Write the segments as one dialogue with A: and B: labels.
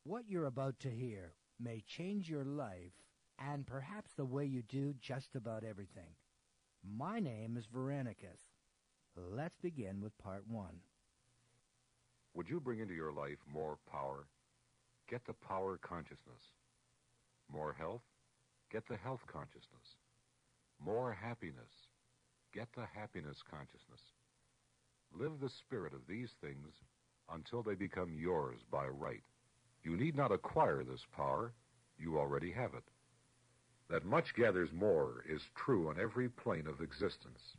A: What you're about to hear may change your life and perhaps the way you do just about everything. My name is Veronicus. Let's begin with part one.
B: Would you bring into your life more power? Get the power consciousness. More health? Get the health consciousness. More happiness? Get the happiness consciousness. Live the spirit of these things until they become yours by right. You need not acquire this power. You already have it. That much gathers more is true on every plane of existence,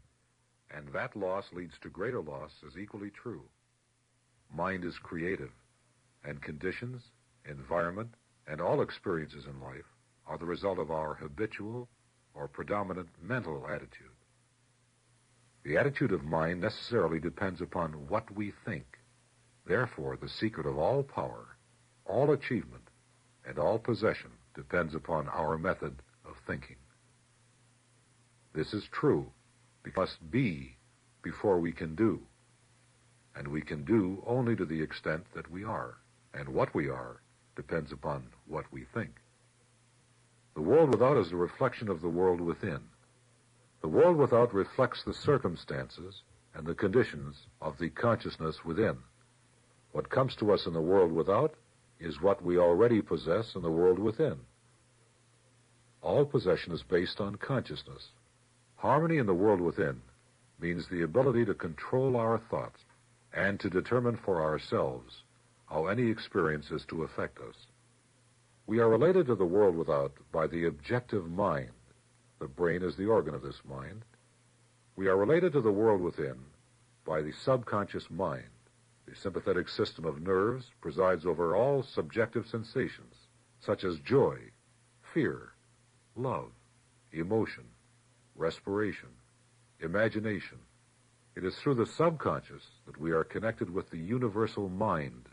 B: and that loss leads to greater loss is equally true. Mind is creative, and conditions, environment, and all experiences in life are the result of our habitual or predominant mental attitude. The attitude of mind necessarily depends upon what we think. Therefore, the secret of all power, all achievement, and all possession depends upon our method of thinking. This is true. We must be before we can do. And we can do only to the extent that we are. And what we are depends upon what we think. The world without is a reflection of the world within. The world without reflects the circumstances and the conditions of the consciousness within. What comes to us in the world without is what we already possess in the world within. All possession is based on consciousness. Harmony in the world within means the ability to control our thoughts and to determine for ourselves how any experience is to affect us. We are related to the world without by the objective mind. The brain is the organ of this mind. We are related to the world within by the subconscious mind. The sympathetic system of nerves presides over all subjective sensations, such as joy, fear, love, emotion, respiration, imagination. It is through the subconscious that we are connected with the universal mind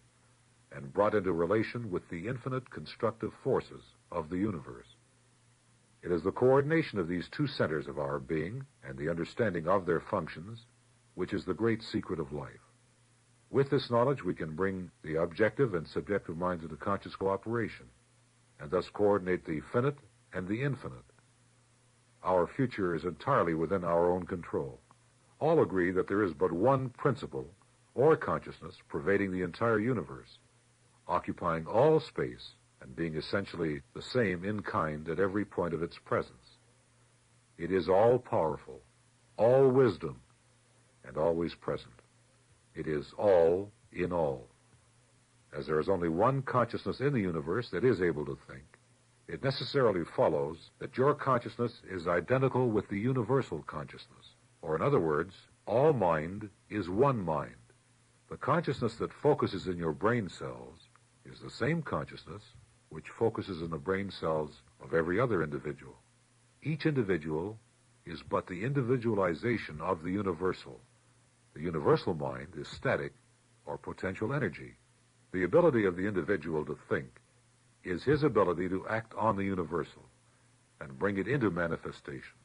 B: and brought into relation with the infinite constructive forces of the universe. It is the coordination of these two centers of our being and the understanding of their functions which is the great secret of life. With this knowledge, we can bring the objective and subjective minds into conscious cooperation, and thus coordinate the finite and the infinite. Our future is entirely within our own control. All agree that there is but one principle, or consciousness, pervading the entire universe, occupying all space and being essentially the same in kind at every point of its presence. It is all-powerful, all-wisdom, and always present. It is all in all. As there is only one consciousness in the universe that is able to think, it necessarily follows that your consciousness is identical with the universal consciousness. Or in other words, all mind is one mind. The consciousness that focuses in your brain cells is the same consciousness which focuses in the brain cells of every other individual. Each individual is but the individualization of the universal. The universal mind is static or potential energy. The ability of the individual to think is his ability to act on the universal and bring it into manifestation.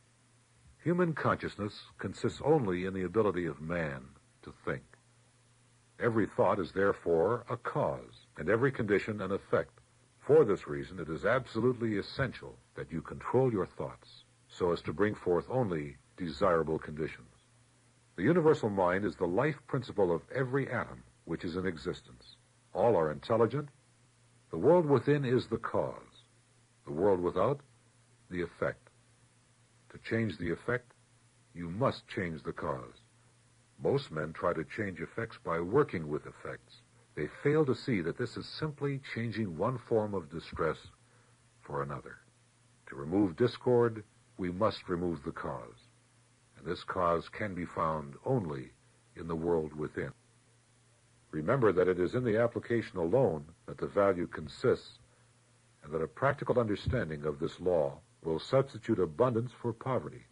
B: Human consciousness consists only in the ability of man to think. Every thought is therefore a cause, and every condition an effect. For this reason, it is absolutely essential that you control your thoughts so as to bring forth only desirable conditions. The universal mind is the life principle of every atom which is in existence. All are intelligent. The world within is the cause. The world without, the effect. To change the effect, you must change the cause. Most men try to change effects by working with effects. They fail to see that this is simply changing one form of distress for another. To remove discord, we must remove the cause. And this cause can be found only in the world within. Remember that it is in the application alone that the value consists, and that a practical understanding of this law will substitute abundance for poverty,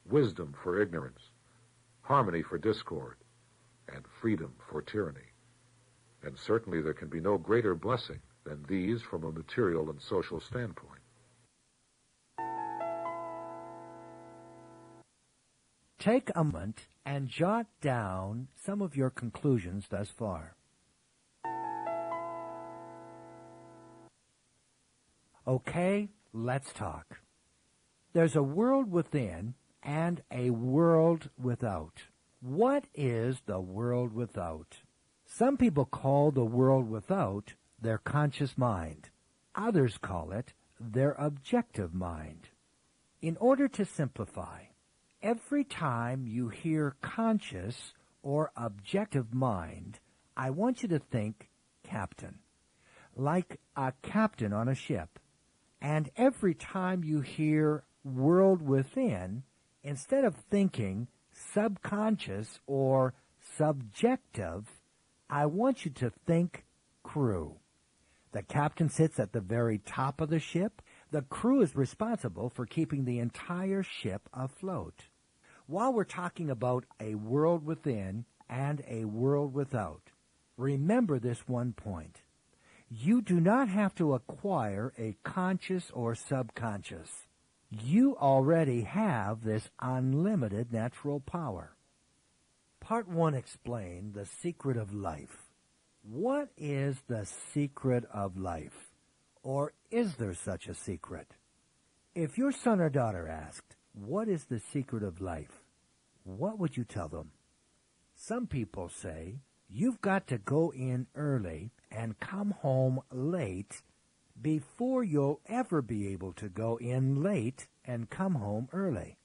B: wisdom for ignorance, harmony for discord, and freedom for tyranny. And certainly there can be no greater blessing than these from a material and social standpoint.
A: Take a moment and jot down some of your conclusions thus far. Okay, let's talk. There's a world within and a world without. What is the world without? Some people call the world without their conscious mind. Others call it their objective mind. In order to simplify, every time you hear conscious or objective mind, I want you to think captain, like a captain on a ship. And every time you hear world within, instead of thinking subconscious or subjective, I want you to think crew. The captain sits at the very top of the ship. The crew is responsible for keeping the entire ship afloat. While we're talking about a world within and a world without, remember this one point. You do not have to acquire a conscious or subconscious. You already have this unlimited natural power. Part 1 explained the secret of life. What is the secret of life? Or is there such a secret? If your son or daughter asked, what is the secret of life? What would you tell them? Some people say, you've got to go in early and come home late before you'll ever be able to go in late and come home early.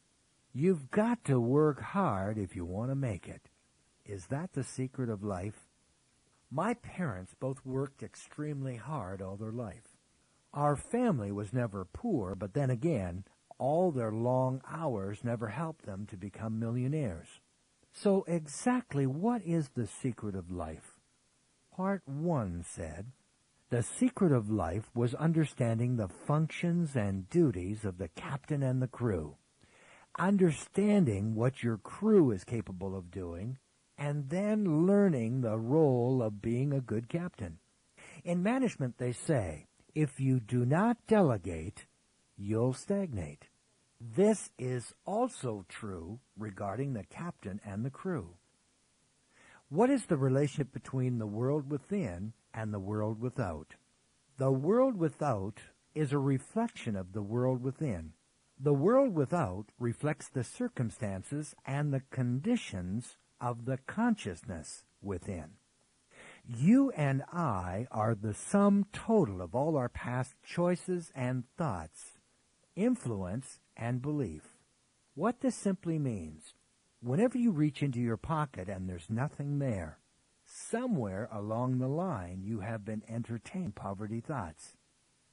A: You've got to work hard if you want to make it. Is that the secret of life? My parents both worked extremely hard all their life. Our family was never poor, but then again, all their long hours never helped them to become millionaires. So exactly what is the secret of life? Part 1 said, the secret of life was understanding the functions and duties of the captain and the crew, understanding what your crew is capable of doing, and then learning the role of being a good captain. In management, they say, if you do not delegate, you'll stagnate. This is also true regarding the captain and the crew. What is the relationship between the world within and the world without? The world without is a reflection of the world within. The world without reflects the circumstances and the conditions of the consciousness within. You and I are the sum total of all our past choices and thoughts, influence and belief. What this simply means, whenever you reach into your pocket and there's nothing there, somewhere along the line you have been entertaining poverty thoughts.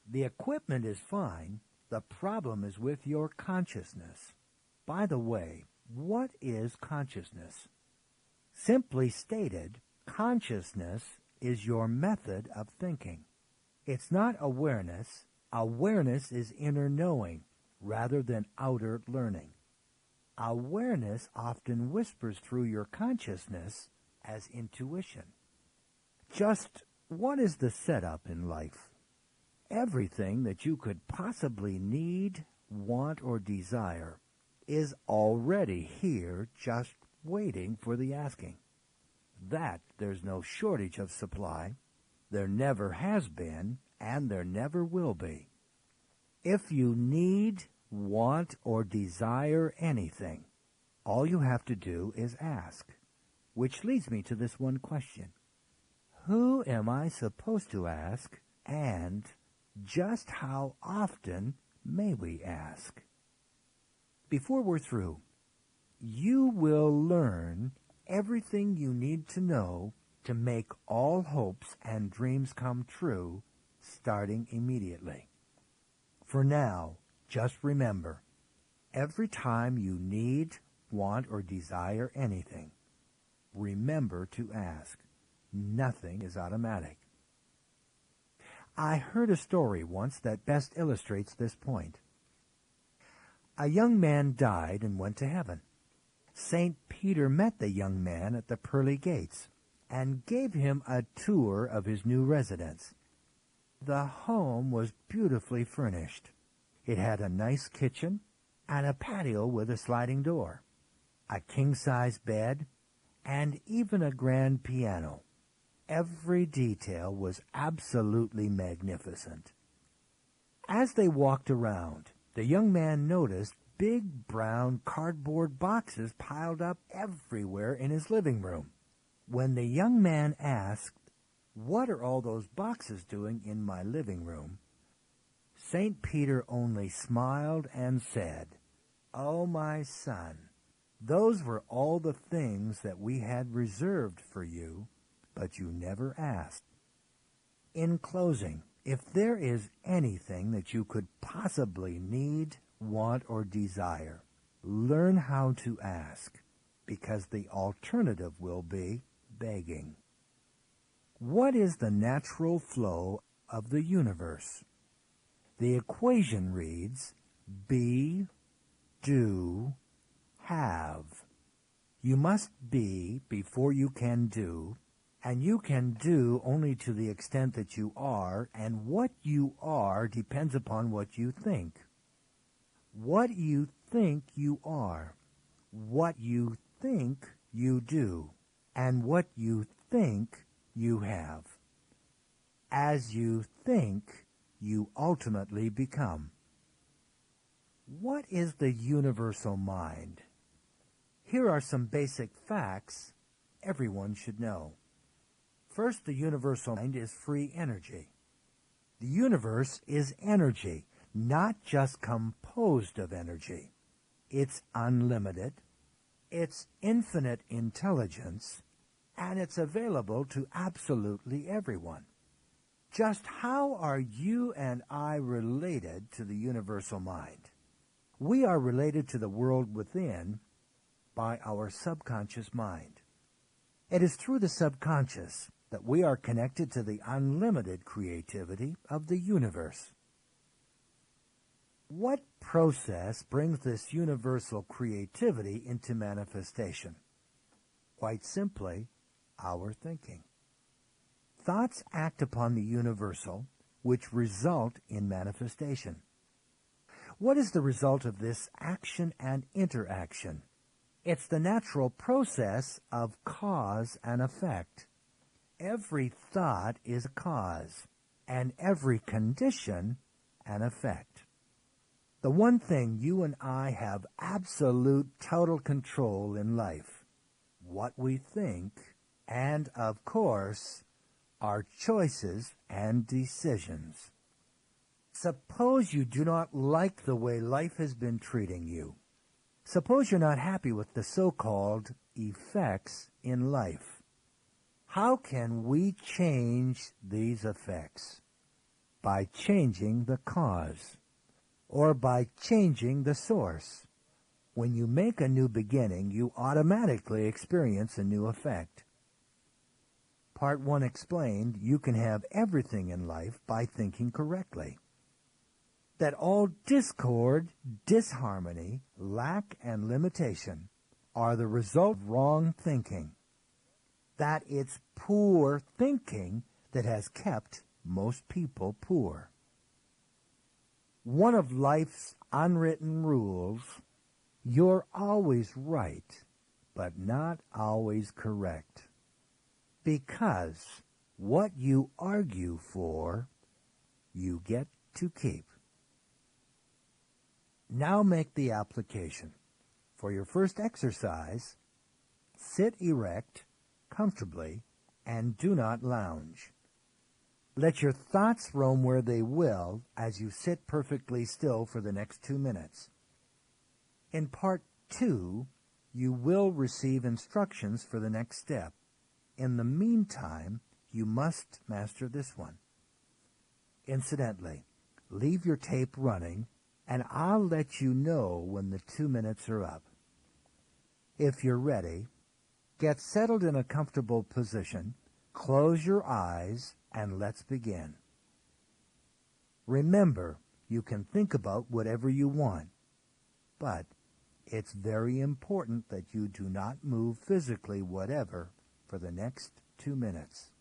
A: The equipment is fine. The problem is with your consciousness. By the way, what is consciousness? Simply stated, consciousness is your method of thinking. It's not awareness. Awareness is inner knowing rather than outer learning. Awareness often whispers through your consciousness as intuition. Just what is the setup in life? Everything that you could possibly need, want, or desire is already here, just waiting for the asking. That there's no shortage of supply. There never has been, and there never will be. If you need, want, or desire anything, all you have to do is ask. Which leads me to this one question. Who am I supposed to ask, and just how often may we ask? Before we're through, you will learn everything you need to know to make all hopes and dreams come true, starting immediately. For now, just remember, every time you need, want, or desire anything, remember to ask. Nothing is automatic. I heard a story once that best illustrates this point. A young man died and went to heaven. St. Peter met the young man at the pearly gates and gave him a tour of his new residence. The home was beautifully furnished. It had a nice kitchen and a patio with a sliding door, a king-size bed, and even a grand piano. Every detail was absolutely magnificent. As they walked around, the young man noticed big brown cardboard boxes piled up everywhere in his living room. When the young man asked, "What are all those boxes doing in my living room?" St. Peter only smiled and said, "Oh, my son, those were all the things that we had reserved for you, but you never asked." In closing, if there is anything that you could possibly need, want, or desire, learn how to ask, because the alternative will be begging. What is the natural flow of the universe? The equation reads be, do, have. You must be before you can do, and you can do only to the extent that you are, and what you are depends upon what you think. What you think you are, what you think you do, and what you think you have. As you think, you ultimately become. What is the universal mind? Here are some basic facts everyone should know. First, the universal mind is free energy. The universe is energy, not just composed of energy. It's unlimited, it's infinite intelligence, and it's available to absolutely everyone. Just how are you and I related to the universal mind? We are related to the world within by our subconscious mind. It is through the subconscious that we are connected to the unlimited creativity of the universe. What process brings this universal creativity into manifestation? Quite simply, our thinking. Thoughts act upon the universal, which result in manifestation. What is the result of this action and interaction? It's the natural process of cause and effect. Every thought is a cause, and every condition an effect. The one thing you and I have absolute total control in life, what we think, and, of course, our choices and decisions. Suppose you do not like the way life has been treating you. Suppose you're not happy with the so-called effects in life. How can we change these effects? By changing the cause, or by changing the source. When you make a new beginning, you automatically experience a new effect. Part 1 explained you can have everything in life by thinking correctly. That all discord, disharmony, lack, and limitation are the result of wrong thinking. That it's poor thinking that has kept most people poor. One of life's unwritten rules, you're always right, but not always correct. Because what you argue for, you get to keep. Now make the application. For your first exercise, sit erect, comfortably, and do not lounge. Let your thoughts roam where they will as you sit perfectly still for the next 2 minutes. In Part 2, you will receive instructions for the next step. In the meantime, you must master this one. Incidentally, leave your tape running, and I'll let you know when the 2 minutes are up. If you're ready, get settled in a comfortable position, close your eyes, and let's begin. Remember, you can think about whatever you want, but it's very important that you do not move physically whatever for the next 2 minutes.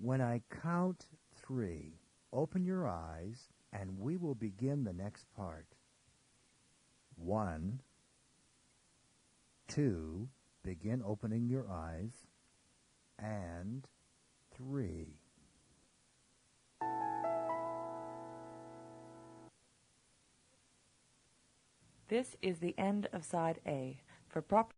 A: When I count 3, open your eyes, and we will begin the next part. 1, 2, begin opening your eyes, and 3.
C: This is the end of Side A. For proper